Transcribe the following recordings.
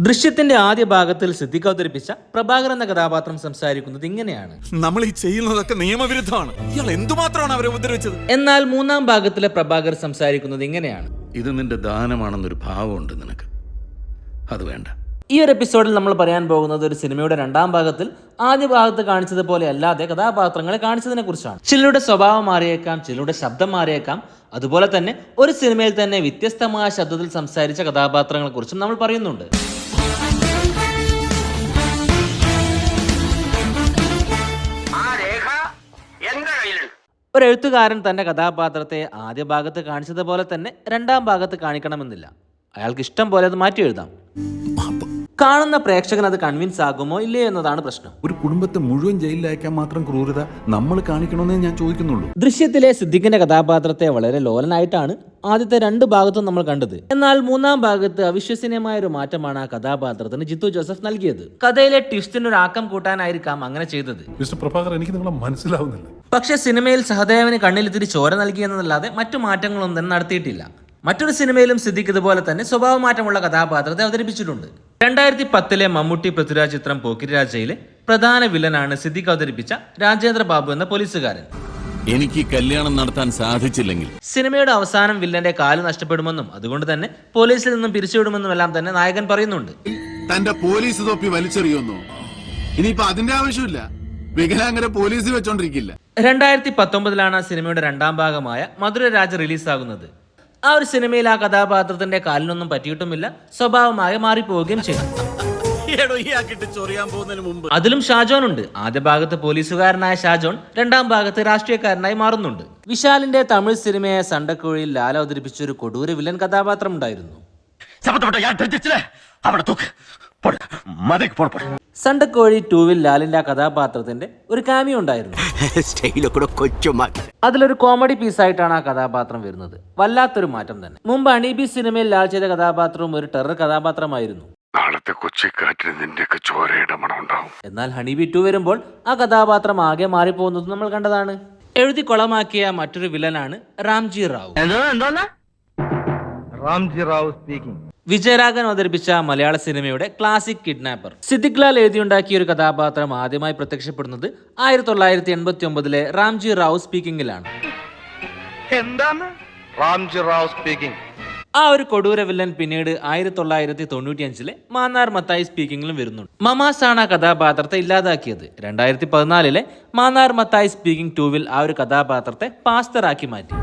ദൃശ്യത്തിന്റെ ആദ്യ ഭാഗത്തിൽ സിദ്ദിഖ് അവതരിപ്പിച്ച പ്രഭാകർ എന്ന കഥാപാത്രം സംസാരിക്കുന്നത് ഇങ്ങനെയാണ്. നമ്മൾ ഈ ചെയ്യുന്നതൊക്കെ നിയമവിരുദ്ധമാണ്. ഇയാൾ എന്തുമാത്രമാണ് അവരെ ഉപദ്രവിച്ചത്. എന്നാൽ മൂന്നാം ഭാഗത്തിലെ പ്രഭാകർ സംസാരിക്കുന്നത് ഇങ്ങനെയാണ്. ഇത് നിന്റെ ദാനമാണെന്നൊരു ഭാവമുണ്ട് നിനക്ക്, അത് വേണ്ട. ഈ ഒരു എപ്പിസോഡിൽ നമ്മൾ പറയാൻ പോകുന്നത് ഒരു സിനിമയുടെ രണ്ടാം ഭാഗത്തിൽ ആദ്യ ഭാഗത്ത് കാണിച്ചതുപോലെ അല്ലാതെ കഥാപാത്രങ്ങളെ കാണിച്ചതിനെ കുറിച്ചാണ്. ചിലരുടെ സ്വഭാവം മാറിയേക്കാം, ചിലരുടെ ശബ്ദം മാറിയേക്കാം. അതുപോലെ തന്നെ ഒരു സിനിമയിൽ തന്നെ വ്യത്യസ്തമായ ശബ്ദത്തിൽ സംസാരിച്ച കഥാപാത്രങ്ങളെ കുറിച്ചും നമ്മൾ പറയുന്നുണ്ട്. ഒരു എഴുത്തുകാരൻ തന്റെ കഥാപാത്രത്തെ ആദ്യ ഭാഗത്ത് കാണിച്ചതുപോലെ തന്നെ രണ്ടാം ഭാഗത്ത് കാണിക്കണമെന്നില്ല. അയാൾക്ക് ഇഷ്ടം പോലെ അത് മാറ്റി എഴുതാം. കാണുന്ന പ്രേക്ഷകൻ അത് കൺവിൻസ് ആകുമോ ഇല്ലേ എന്നതാണ് പ്രശ്നം. ഒരു കുടുംബത്തെ മുഴുവൻ ജയിലിലയക്കാൻ മാത്രം ക്രൂരത നമ്മൾ കാണിക്കണമെന്നേ ഞാൻ ചോദിക്കുന്നുള്ളൂ. ദൃശ്യത്തിലെ സിദ്ദിഖിന്റെ കഥാപാത്രത്തെ വളരെ ലോലനായിട്ടാണ് ആദ്യത്തെ രണ്ട് ഭാഗത്തും നമ്മൾ കണ്ടത്. എന്നാൽ മൂന്നാം ഭാഗത്ത് അവിശ്വസനീയമായ ഒരു മാറ്റമാണ് ആ കഥാപാത്രത്തിന് ജിത്തു ജോസഫ് നൽകിയത്. കഥയിലെ ട്വിസ്റ്റിന് ഒരു ആക്കം കൂട്ടാനായിരിക്കാം അങ്ങനെ ചെയ്തത്. മിസ്റ്റർ പ്രഭാകർ, എനിക്ക് നിങ്ങളെ മനസ്സിലാവുന്നില്ല. പക്ഷെ സിനിമയിൽ സഹദേവന് കണ്ണിലിത്തിരി ചോര നൽകിയെന്നല്ലാതെ മറ്റു മാറ്റങ്ങളൊന്നും തന്നെ നടത്തിയിട്ടില്ല. മറ്റൊരു സിനിമയിലും സിദ്ദിഖ് ഇതുപോലെ തന്നെ സ്വഭാവമാറ്റമുള്ള കഥാപാത്രത്തെ അവതരിപ്പിച്ചിട്ടുണ്ട്. 2010 മമ്മൂട്ടി പൃഥ്വിരാജ് ചിത്രം പോക്കിരിരാജയിലെ പ്രധാന വില്ലനാണ് സിദ്ദിഖ് അവതരിപ്പിച്ച രാജേന്ദ്ര ബാബു എന്ന പോലീസുകാരൻ. എനിക്ക് കല്യാണം നടത്താൻ സാധിച്ചില്ലെങ്കിൽ സിനിമയുടെ അവസാനം വില്ലന്റെ കാല് നഷ്ടപ്പെടുമെന്നും അതുകൊണ്ട് തന്നെ പോലീസിൽ നിന്നും പിരിച്ചുവിടുമെന്നും എല്ലാം തന്നെ നായകൻ പറയുന്നുണ്ട്. തന്റെ പോലീസ് തൊപ്പി വലിച്ചെറിയുന്നു. ഇനിയിപ്പോ അതിന്റെ ആവശ്യമില്ല. വികലാംഗരെ പോലീസ് വെച്ചോണ്ടിരിക്കില്ല. 2019 സിനിമയുടെ രണ്ടാം ഭാഗമായ മധുരരാജ റിലീസാകുന്നത്. ആ ഒരു സിനിമയിൽ ആ കഥാപാത്രത്തിന്റെ കാലിനൊന്നും പറ്റിയിട്ടുമില്ല, സ്വഭാവമായി മാറിപ്പോവുകയും ചെയ്തു. അതിലും ഷാജോൻ ഉണ്ട്. ആദ്യ ഭാഗത്ത് പോലീസുകാരനായ ഷാജോൻ രണ്ടാം ഭാഗത്ത് രാഷ്ട്രീയക്കാരനായി മാറുന്നുണ്ട്. വിശാലിന്റെ തമിഴ് സിനിമയെ സണ്ടക്കോഴിയിൽ ലാൽ അവതരിപ്പിച്ച ഒരു കൊടൂര വില്ലൻ കഥാപാത്രം ഉണ്ടായിരുന്നു. സണ്ടക്കോഴി 2 ലാലിന്റെ ആ കഥാപാത്രത്തിന്റെ ഒരു കാമിയോ ഉണ്ടായിരുന്നു. അതിലൊരു കോമഡി പീസായിട്ടാണ് ആ കഥാപാത്രം വരുന്നത്. വല്ലാത്തൊരു മാറ്റം തന്നെ. മുമ്പ് അണീബി സിനിമയിൽ ലാൽ ചെയ്ത കഥാപാത്രവും ഒരു ടെറർ കഥാപാത്രമായിരുന്നു. നാളത്തെ കൊച്ചിക്കാറ്റിന് നിന്റെയൊക്കെ ചോരയുടെ മണം ഉണ്ടാവും. എന്നാൽ ഹണീബി 2 വരുമ്പോൾ ആ കഥാപാത്രം ആകെ മാറിപ്പോകുന്നത് നമ്മൾ കണ്ടതാണ്. എഴുതി കൊളമാക്കിയ മറ്റൊരു വില്ലനാണ് രാംജി റാവു. വിജയരാഘവൻ അവതരിപ്പിച്ച മലയാള സിനിമയുടെ ക്ലാസിക് കിഡ്നാപ്പർ. സിദ്ദിഖ് ലാൽ എഴുതിയുണ്ടാക്കിയ ഒരു കഥാപാത്രം ആദ്യമായി പ്രത്യക്ഷപ്പെടുന്നത് 1989 രാംജി റാവു സ്പീക്കിംഗിലാണ്. ആ ഒരു കൊടൂര വില്ലൻ പിന്നീട് 1995 മാന്നാർ മത്തായി സ്പീക്കിംഗിലും വരുന്നുണ്ട്. മമാസ് ആണ് ആ കഥാപാത്രത്തെ ഇല്ലാതാക്കിയത്. 2014 മാന്നാർ മത്തായി സ്പീക്കിംഗ് 2 ആ ഒരു കഥാപാത്രത്തെ പാസ്റ്ററാക്കി മാറ്റി.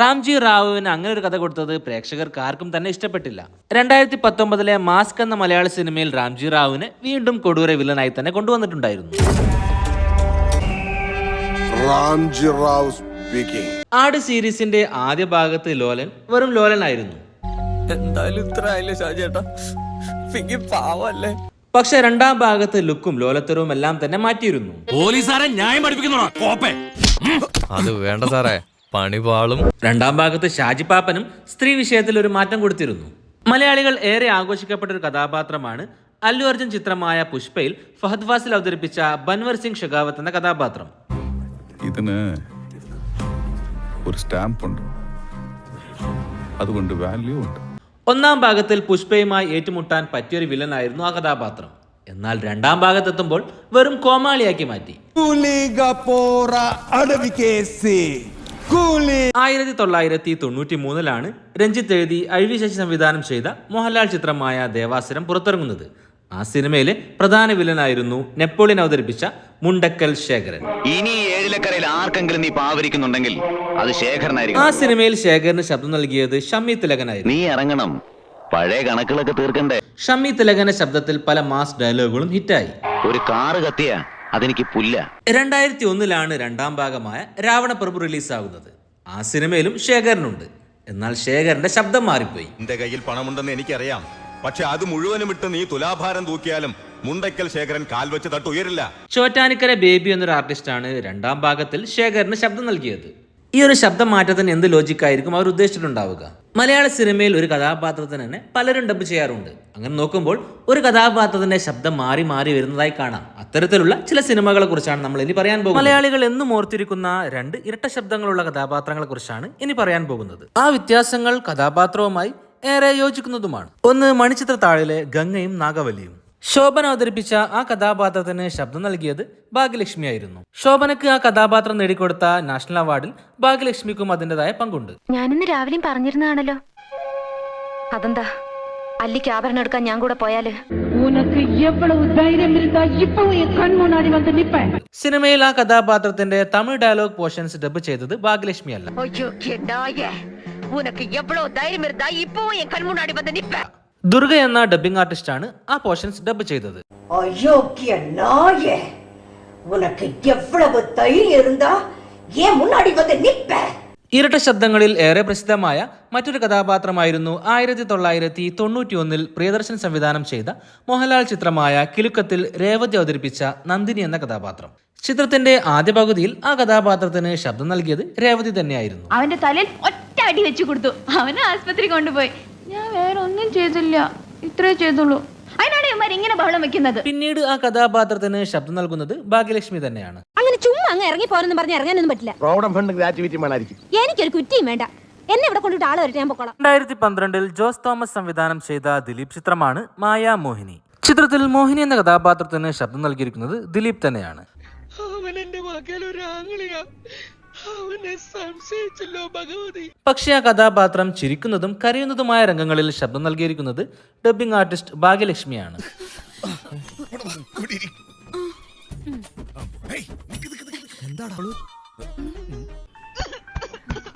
രാംജി റാവുവിന് അങ്ങനെ ഒരു കഥ കൊടുത്തത് പ്രേക്ഷകർക്ക് ആർക്കും തന്നെ ഇഷ്ടപ്പെട്ടില്ല. 2019 മാസ്ക് എന്ന മലയാള സിനിമയിൽ രാംജി റാവുവിനെ വീണ്ടും കൊടൂര വില്ലനായി തന്നെ കൊണ്ടുവന്നിട്ടുണ്ടായിരുന്നു. ആട് സീരീസിന്റെ ആദ്യ ഭാഗത്ത് ലോലൻ വെറും ലോലനായിരുന്നു. പക്ഷെ രണ്ടാം ഭാഗത്ത് ലുക്കും ലോലത്തരവും എല്ലാം തന്നെ മാറ്റിയിരുന്നു. പോലീസുകാരെ ന്യായം പഠിപ്പിക്കുന്നു. അത് വേണ്ട സാറേ, പണി പാളും. രണ്ടാം ഭാഗത്ത് ഷാജി പാപ്പനും സ്ത്രീ വിഷയത്തിൽ ഒരു മാറ്റം കൊടുത്തിരുന്നു. മലയാളികൾ ഏറെ ആഘോഷിക്കപ്പെട്ട ഒരു കഥാപാത്രമാണ് അല്ലു അർജുൻ ചിത്രമായ പുഷ്പയിൽ ഫഹദ് ഫാസിൽ അവതരിപ്പിച്ച ബൻവർ സിംഗ് ഷെഖാവത്ത് എന്ന കഥാപാത്രം. ഇതിന് ഒരു സ്റ്റാമ്പ് ഉണ്ട്, അതുകൊണ്ട് വാല്യൂ ഉണ്ട്. ഒന്നാം ഭാഗത്തിൽ പുഷ്പയുമായി ഏറ്റുമുട്ടാൻ പറ്റിയൊരു വില്ലനായിരുന്നു ആ കഥാപാത്രം. എന്നാൽ രണ്ടാം ഭാഗത്തെത്തുമ്പോൾ വെറും കോമാളിയാക്കി മാറ്റി. 1993 രഞ്ജിത്ത് എഴുതി അഴിവി ശശി സംവിധാനം ചെയ്ത മോഹൻലാൽ ചിത്രമായ ദേവാസുരം പുറത്തിറങ്ങുന്നത്. ആ സിനിമയിലെ പ്രധാന വില്ലനായിരുന്നു നെപ്പോളിയൻ അവതരിപ്പിച്ച മുണ്ടക്കൽ ശേഖരൻ. ഇനി ഏഴിലക്കരയിൽ ആർക്കെങ്കിലും നീ പാവരിക്കുന്നുണ്ടെങ്കിൽ അത് ശേഖരനായിരിക്കും. ആ സിനിമയിൽ ശേഖരന് ശബ്ദം നൽകിയത് ഷമ്മി തിലകനായിരുന്നു. നീ ഇറങ്ങണം, പഴയ കണക്കുകളൊക്കെ തീർക്കണ്ടേ. ഷമ്മി തിലകന്റെ ശബ്ദത്തിൽ പല മാസ് ഡയലോഗുകളും ഹിറ്റായി. ഒരു കാറ് കത്തിയ അതെനിക്ക് പുല്ല. 2001 രണ്ടാം ഭാഗമായ രാവണപ്രഭു റിലീസാകുന്നത്. ആ സിനിമയിലും ശേഖരനുണ്ട്. എന്നാൽ ശേഖരന്റെ ശബ്ദം മാറിപ്പോയി. എന്റെ കയ്യിൽ പണമുണ്ടെന്ന് എനിക്കറിയാം, പക്ഷെ അത് മുഴുവനും ഇട്ട് നീ തുലാഭാരം തൂക്കിയാലും മുണ്ടക്കൽ ശേഖരൻ കാൽ വെച്ച് തട്ടുയരില്ല. ചോറ്റാനിക്കര ബേബി എന്നൊരു ആർട്ടിസ്റ്റാണ് രണ്ടാം ഭാഗത്തിൽ ശേഖരന് ശബ്ദം നൽകിയത്. ഈ ഒരു ശബ്ദം മാറ്റത്തിന് എന്ത് ലോജിക്കായിരിക്കും അവർ ഉദ്ദേശിച്ചിട്ടുണ്ടാവുക? മലയാള സിനിമയിൽ ഒരു കഥാപാത്രത്തിന് തന്നെ പലരും ഡബ് ചെയ്യാറുണ്ട്. അങ്ങനെ നോക്കുമ്പോൾ ഒരു കഥാപാത്രത്തിന്റെ ശബ്ദം മാറി മാറി വരുന്നതായി കാണാം. അത്തരത്തിലുള്ള ചില സിനിമകളെ കുറിച്ചാണ് നമ്മൾ ഇനി പറയാൻ പോകുന്നത്. മലയാളികൾ എന്നും ഓർത്തിരിക്കുന്ന 2 ഇരട്ട ശബ്ദങ്ങളുള്ള കഥാപാത്രങ്ങളെ കുറിച്ചാണ് ഇനി പറയാൻ പോകുന്നത്. ആ വ്യത്യാസങ്ങൾ കഥാപാത്രവുമായി ഏറെ യോജിക്കുന്നതുമാണ്. ഒന്ന് മണിച്ചിത്രത്താഴിലെ ഗംഗയും നാഗവല്ലിയും. ശോഭന അവതരിപ്പിച്ച ആ കഥാപാത്രത്തിന് ശബ്ദം നൽകിയത് ഭാഗ്യലക്ഷ്മി ആയിരുന്നു. ശോഭനക്ക് ആ കഥാപാത്രം നേടിക്കൊടുത്ത നാഷണൽ അവാർഡിൽ ഭാഗ്യലക്ഷ്മിക്കും അതിൻ്റെതായ പങ്കുണ്ട്. ഞാനിന്ന് രാവിലെയും പറഞ്ഞിരുന്നതാണല്ലോ. അതെന്താ അല്ലിക്ക് ആഭരണം എടുക്കാൻ ഞാൻ കൂടെ പോയാല്? സിനിമയിൽ ആ കഥാപാത്രത്തിന്റെ തമിഴ് ഡയലോഗ് പോർഷൻസ് ഡബ് ചെയ്തത് ഭാഗ്യലക്ഷ്മി അല്ല. ദുർഗ എന്ന ഡബിംഗ് ആർട്ടിസ്റ്റ് ആണ് ആ പോർഷൻസ് ഡബ് ചെയ്തത്. ഇരട്ട ശബ്ദങ്ങളിൽ ഏറെ പ്രസിദ്ധമായ മറ്റൊരു കഥാപാത്രമായിരുന്നു 1991 പ്രിയദർശൻ സംവിധാനം ചെയ്ത മോഹൻലാൽ ചിത്രമായ കിലുക്കത്തിൽ രേവതി അവതരിപ്പിച്ച നന്ദിനി എന്ന കഥാപാത്രം. ചിത്രത്തിന്റെ ആദ്യ പകുതിയിൽ ആ കഥാപാത്രത്തിന് ശബ്ദം നൽകിയത് രേവതി തന്നെയായിരുന്നു. അവന്റെ തലയിൽ ഒറ്റ അടി വെച്ചു കൊടുത്തു. അവനെ ആശുപത്രി കൊണ്ടുപോയി. ഞാൻ വേറെ ഒന്നും ചെയ്തില്ല, ഇത്രേ ചെയ്തുള്ളൂ. അതിനാണ് ഇവന്മാർ ഇങ്ങനെ ബഹളം വെക്കുന്നത്. പിന്നീട് ആ കഥാപാത്രത്തിന് ശബ്ദം നൽകുന്നത് ഭാഗ്യലക്ഷ്മി തന്നെയാണ്. അങ്ങനെ ചുമ്മാ അങ്ങ് ഇറങ്ങി പോരെന്ന് പറഞ്ഞ് ഇറങ്ങാനൊന്നും പറ്റില്ല. എനിക്കൊരു കുറ്റിയും വേണ്ട. എന്നെ ഇവിടെ കൊണ്ടിട്ട് ആള് വരട്ടെ, ഞാൻ പൊക്കോളാം. 2012 ജോസ് തോമസ് സംവിധാനം ചെയ്ത ദിലീപ് ചിത്രമാണ് മായാമോഹിനി. ചിത്രത്തിൽ മോഹിനി എന്ന കഥാപാത്രത്തിന് ശബ്ദം നൽകിയിരിക്കുന്നത് ദിലീപ് തന്നെയാണ്. പക്ഷേ ആ കഥാപാത്രം ചിരിക്കുന്നതും കരയുന്നതുമായ രംഗങ്ങളിൽ ശബ്ദം നൽകിയിരിക്കുന്നത് ഡബ്ബിംഗ് ആർട്ടിസ്റ്റ് ഭാഗ്യലക്ഷ്മിയാണ്.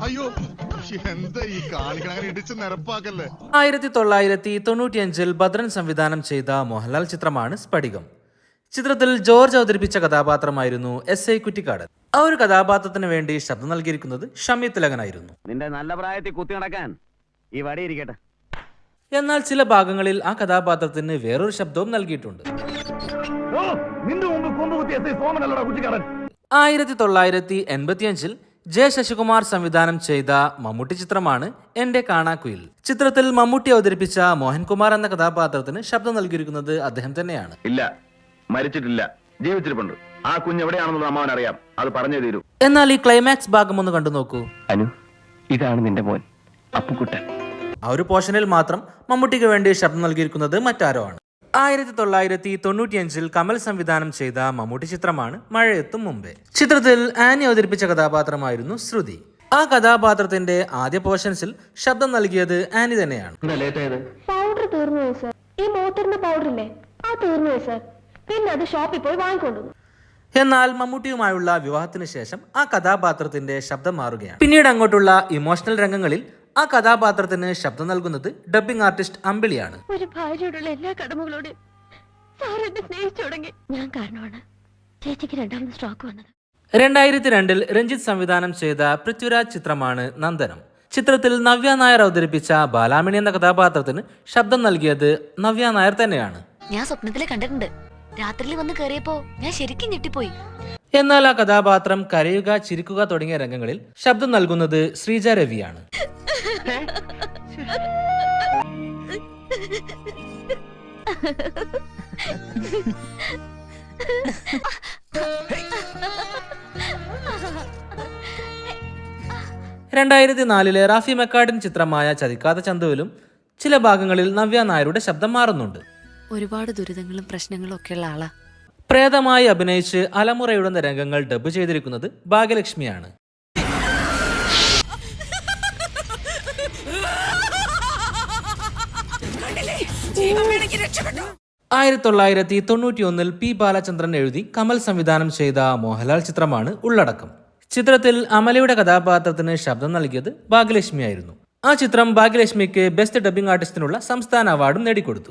അയ്യോ എന്താ ഈ കാണിക്കണ ഇടിച്ച് നിരപ്പാക്കല്ലേ. 1995 ഭദ്രൻ സംവിധാനം ചെയ്ത മോഹൻലാൽ ചിത്രമാണ് സ്ഫടികം. ചിത്രത്തിൽ ജോർജ് അവതരിപ്പിച്ച കഥാപാത്രമായിരുന്നു SI കുറ്റിക്കാടൻ. ആ ഒരു കഥാപാത്രത്തിന് വേണ്ടി ശബ്ദം നൽകിയിരിക്കുന്നത് ഷമി തിലകനായിരുന്നു. നിന്റെ നല്ല പ്രായത്തിൽ കുത്തി നടക്കാൻ ഈ വടി ഇരിക്കട്ടെ. എന്നാൽ ചില ഭാഗങ്ങളിൽ ആ കഥാപാത്രത്തിന് വേറൊരു ശബ്ദവും നൽകിയിട്ടുണ്ട്. 1985 ജെ ശശികുമാർ സംവിധാനം ചെയ്ത മമ്മൂട്ടി ചിത്രമാണ് എന്റെ കാണാക്കുയിൽ. ചിത്രത്തിൽ മമ്മൂട്ടി അവതരിപ്പിച്ച മോഹൻകുമാർ എന്ന കഥാപാത്രത്തിന് ശബ്ദം നൽകിയിരിക്കുന്നത് അദ്ദേഹം തന്നെയാണ്. ഇല്ല, മരിച്ചിട്ടില്ല, ജീവിച്ചിരിപ്പുണ്ട്. ആ കുഞ്ഞ് എവിടെയാണെന്നുള്ള അമ്മാവൻ അറിയാം, അത് പറഞ്ഞു തരൂ. എന്നാൽ ഈ ക്ലൈമാക്സ് ഭാഗം ഒന്ന് കണ്ടു നോക്കൂ. അനു, ഇതാണ് നിന്റെ മോൻ അപ്പുക്കുട്ടൻ. ആ ഒരു പോർഷനിൽ മാത്രം മമ്മൂട്ടിക്ക് വേണ്ടി ശബ്ദം നൽകിയിരിക്കുന്നത് മറ്റാരോ ആണ്. 1995 കമൽ സംവിധാനം ചെയ്ത മമ്മൂട്ടി ചിത്രമാണ് മഴയെത്തും മുമ്പേ. ചിത്രത്തിൽ ആനി അവതരിപ്പിച്ച കഥാപാത്രമായിരുന്നു ശ്രുതി. ആ കഥാപാത്രത്തിന്റെ ആദ്യ പോർഷൻസിൽ ശബ്ദം നൽകിയത് ആനി തന്നെയാണ്. പൗഡർ തീർന്നു സർ. ഈ മോട്ടറിന്റെ പൗഡർ ഇല്ലേ, ആ തീർന്നു സർ. പിന്നെ അത് ഷോപ്പിൽ പോയി വാങ്ങിക്കൊണ്ടു. എന്നാൽ മമ്മൂട്ടിയുമായുള്ള വിവാഹത്തിന് ശേഷം ആ കഥാപാത്രത്തിന്റെ ശബ്ദം മാറുകയാണ്. പിന്നീട് അങ്ങോട്ടുള്ള ഇമോഷണൽ രംഗങ്ങളിൽ ആ കഥാപാത്രത്തിന് ശബ്ദം നൽകുന്നത് ഡബ്ബിംഗ് ആർട്ടിസ്റ്റ് അമ്പിളിയാണ്. ഒരു ഭാര്യയോടുള്ള എല്ലാ കടമകളോടും സാർ എന്നെ സ്നേഹിച്ചു തുടങ്ങി. ഞാൻ കാരണമാണ് ചേച്ചിക്ക് രണ്ടാമത് സ്ട്രോക്ക് വന്നത്. 2002 രഞ്ജിത്ത് സംവിധാനം ചെയ്ത പൃഥ്വിരാജ് ചിത്രമാണ് നന്ദനം. ചിത്രത്തിൽ നവ്യ നായർ അവതരിപ്പിച്ച ബാലാമണി എന്ന കഥാപാത്രത്തിന് ശബ്ദം നൽകിയത് നവ്യ നായർ തന്നെയാണ്. ഞാൻ സ്വപ്നത്തിലെ കണ്ടിട്ടുണ്ട്. രാത്രിയിൽ വന്ന് കയറിയപ്പോ ഞാൻ ശരിക്കും ഞെട്ടിപ്പോയി. എന്നാൽ ആ കഥാപാത്രം കരയുക, ചിരിക്കുക തുടങ്ങിയ രംഗങ്ങളിൽ ശബ്ദം നൽകുന്നത് ശ്രീജ രവിയാണ്. '2004 റാഫി മെക്കാർഡിൻ ചിത്രമായ ചതിക്കാത്ത ചന്തുവിലും ചില ഭാഗങ്ങളിൽ നവ്യ നായരുടെ ശബ്ദം മാറുന്നുണ്ട്. ഒരുപാട് ദുരിതങ്ങളും പ്രശ്നങ്ങളും ഒക്കെയുള്ള ആളാ. പ്രേതമായി അഭിനയിച്ച് അലമുറയിടുന്ന രംഗങ്ങൾ ഡബ് ചെയ്തിരിക്കുന്നത് ഭാഗ്യലക്ഷ്മിയാണ്. 1991 പി ബാലചന്ദ്രൻ എഴുതി കമൽ സംവിധാനം ചെയ്ത മോഹൻലാൽ ചിത്രമാണ് ഉള്ളടക്കം. ചിത്രത്തിൽ അമലയുടെ കഥാപാത്രത്തിന് ശബ്ദം നൽകിയത് ഭാഗ്യലക്ഷ്മിയായിരുന്നു. ആ ചിത്രം ഭാഗ്യലക്ഷ്മിക്ക് ബെസ്റ്റ് ഡബ്ബിംഗ് ആർട്ടിസ്റ്റിനുള്ള സംസ്ഥാന അവാർഡും നേടിക്കൊടുത്തു.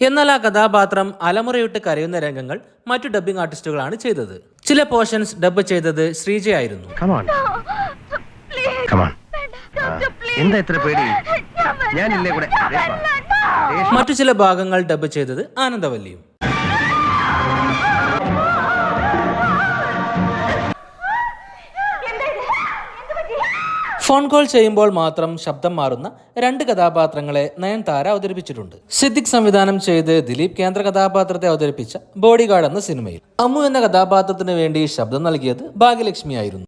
എന്നാൽ ആ കഥാപാത്രം അലമുറയിട്ട് കരയുന്ന രംഗങ്ങൾ മറ്റു ഡബ്ബിംഗ് ആർട്ടിസ്റ്റുകളാണ് ചെയ്തത്. ചില പോർഷൻസ് ഡബ്ബ് ചെയ്തത് ശ്രീജയായിരുന്നു. മറ്റു ചില ഭാഗങ്ങൾ ഡബ്ബ് ചെയ്തത് ആനന്ദവല്ലിയും. ഫോൺ കോൾ ചെയ്യുമ്പോൾ മാത്രം ശബ്ദം മാറുന്ന 2 കഥാപാത്രങ്ങളെ നയൻതാര അവതരിപ്പിച്ചിട്ടുണ്ട്. സിദ്ദിഖ് സംവിധാനം ചെയ്ത് ദിലീപ് കേന്ദ്ര കഥാപാത്രത്തെ അവതരിപ്പിച്ച ബോഡിഗാർഡ് എന്ന സിനിമയിൽ അമ്മു എന്ന കഥാപാത്രത്തിന് വേണ്ടി ശബ്ദം നൽകിയത് ഭാഗ്യലക്ഷ്മി ആയിരുന്നു.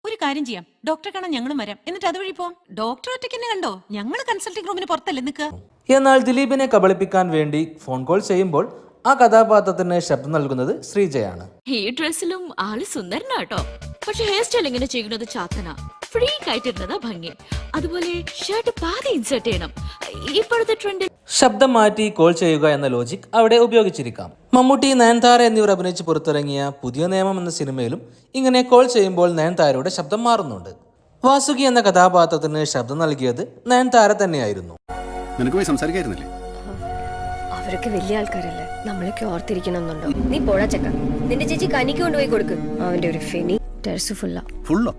ഒരു കാര്യം ചെയ്യാം, ഡോക്ടറെ കാണാൻ ഞങ്ങളും വരാം, എന്നിട്ട് അതുവഴി പോവാം. ഡോക്ടർ ഒറ്റയ്ക്ക് തന്നെ കണ്ടോ, ഞങ്ങൾ കൺസൾട്ടിംഗ് റൂമിന് പുറത്തല്ലേ നിൽക്കുക. എന്നാൽ ദിലീപിനെ കബളിപ്പിക്കാൻ വേണ്ടി ഫോൺ കോൾ ചെയ്യുമ്പോൾ ആ കഥാപാത്രത്തിന് ശബ്ദം നൽകുന്നത് ശ്രീജയാണ്. ഈ ഡ്രസ്സിലും ആള് സുന്ദരനാട്ടോ, പക്ഷെ ഹെയർ സ്റ്റൈൽ ഇങ്ങനെ ചെയ്യുന്നത് ചാത്തന. ഫ്രീക്ക് ആയിട്ടിരുന്നതാ ഭംഗി. അതുപോലെ ഷർട്ട് പാതി ഇൻസേർട്ട് ചെയ്യണം. ഇപ്പോഴത്തെ ട്രെൻഡിൽ ശബ്ദം മാറ്റി കോൾ ചെയ്യുക എന്ന ലോജിക് അവിടെ ഉപയോഗിച്ചിരിക്കാം. മമ്മൂട്ടി, നയൻതാര എന്നിവർ അഭിനയിച്ച് പുറത്തിറങ്ങിയ പുതിയ നിയമം എന്ന സിനിമയിലും ഇങ്ങനെ കോൾ ചെയ്യുമ്പോൾ നയൻതാരയുടെ ശബ്ദം മാറുന്നുണ്ട്. വാസുകി എന്ന കഥാപാത്രത്തിന് ശബ്ദം നൽകിയത് നയൻതാര തന്നെയായിരുന്നു. നിനക്ക് പോയി സംസാരിക്കായിരുന്നില്ലേ? അവരൊക്കെ വലിയ ആൾക്കാരല്ലേ, നമ്മളൊക്കെ ഓർത്തിരിക്കണമെന്നുണ്ടോ? നീ പോടാ ചക്ക, നിന്റെ ചേച്ചി കനിക്ക് കൊണ്ടുപോയി കൊടുക്ക്. അവന്റെ ഒരു ഫെനി ടെറസ് ഫുള്ളോ?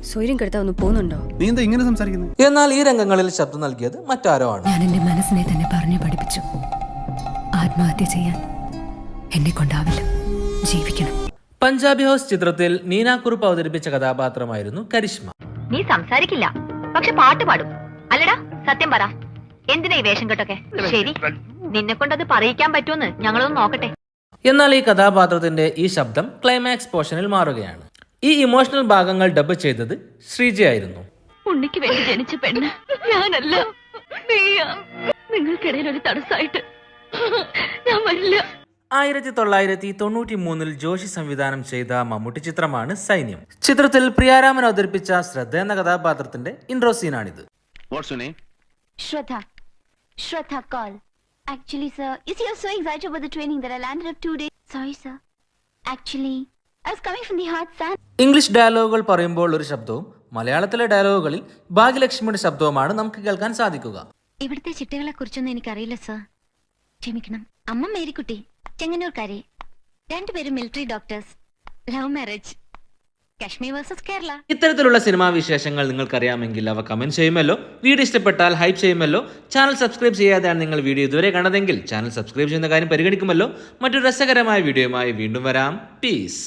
സൗര്യം കെടുത്താ ഒന്ന് പോകുന്നുണ്ടോ? നീ എന്താ ഇങ്ങനെ സംസാരിക്കുന്നത്? എന്നാൽ ഈ രംഗങ്ങളിൽ ശബ്ദം നൽകിയത് മറ്റാരോ ആണ്. ഞാൻ എന്റെ മനസ്സിനെ തന്നെ പറഞ്ഞു പഠിപ്പിച്ചു, ആത്മഹത്യ ചെയ്യാൻ എന്നെ കൊണ്ടാവില്ല, ജീവിക്കണം. പഞ്ചാബി ഹൗസ് ചിത്രത്തിൽ നീനാക്കുറുപ്പ് അവതരിപ്പിച്ച കഥാപാത്രമായിരുന്നു കരിഷ്മ. നീ സംസാരിക്കില്ല, പക്ഷെ പാട്ട് പാടും അല്ലടാ. സത്യം പറ, എന്തിനാ ഈ വേഷം കെട്ടൊക്കെ? ശരി, നിന്നെ കൊണ്ടത് പറയിക്കാൻ പറ്റുമെന്ന് ഞങ്ങളൊന്ന് നോക്കട്ടെ. എന്നാൽ ഈ കഥാപാത്രത്തിന്റെ ഈ ശബ്ദം ക്ലൈമാക്സ് പോർഷനിൽ മാറുകയാണ്. ഈ ഇമോഷണൽ ഭാഗങ്ങൾ ഡബ് ചെയ്തത് ശ്രീജയായിരുന്നു. ഉണ്ണിക്ക് വേണ്ടി ജനിച്ച പെണ്ണ് ഞാനല്ല, നീയാ. നിങ്ങൾക്കിടയിൽ ഒരു തടസ്സമായിട്ട് ഞാൻ വരില്ല. 1993 ജോഷി സംവിധാനം ചെയ്ത മമ്മൂട്ടി ചിത്രമാണ് സൈന്യം. ചിത്രത്തിൽ പ്രിയാരാമൻ അവതരിപ്പിച്ച ശ്രദ്ധ എന്ന കഥാപാത്രത്തിന്റെ intro സീനാണിത്. Shraddha call. Actually, sir, you see, I'm so excited about the training that I landed up 2 days. Sorry, sir. Actually, I was coming from the hot sun. English ഡയലോഗുകൾ പറയുമ്പോൾ ഒരു ശബ്ദവും മലയാളത്തിലെ ഡയലോഗുകളിൽ ഭാഗ്യലക്ഷ്മിയുടെ ശബ്ദവുമാണ് നമുക്ക് കേൾക്കാൻ സാധിക്കുക. ഇവിടുത്തെ ചിട്ടകളെ കുറിച്ചൊന്നും എനിക്കറിയില്ല, സർ. ക്ഷമിക്കണം. അമ്മ മേരിക്കുട്ടി, ചെങ്ങന്നൂർക്കാരി, 2 പേരും military doctors, love marriage, Kashmir versus Kerala. ഇത്തരത്തിലുള്ള സിനിമാ വിശേഷങ്ങൾ നിങ്ങൾക്കറിയാമെങ്കിൽ അവ കമന്റ് ചെയ്യുമല്ലോ. വീഡിയോ ഇഷ്ടപ്പെട്ടാൽ ഹൈപ്പ് ചെയ്യുമല്ലോ. ചാനൽ സബ്സ്ക്രൈബ് ചെയ്യാതെയാണ് നിങ്ങൾ വീഡിയോ ഇതുവരെ കണ്ടതെങ്കിൽ ചാനൽ സബ്സ്ക്രൈബ് ചെയ്യുന്ന കാര്യം പരിഗണിക്കുമല്ലോ. മറ്റൊരു രസകരമായ വീഡിയോയുമായി വീണ്ടും വരാം. പീസ്.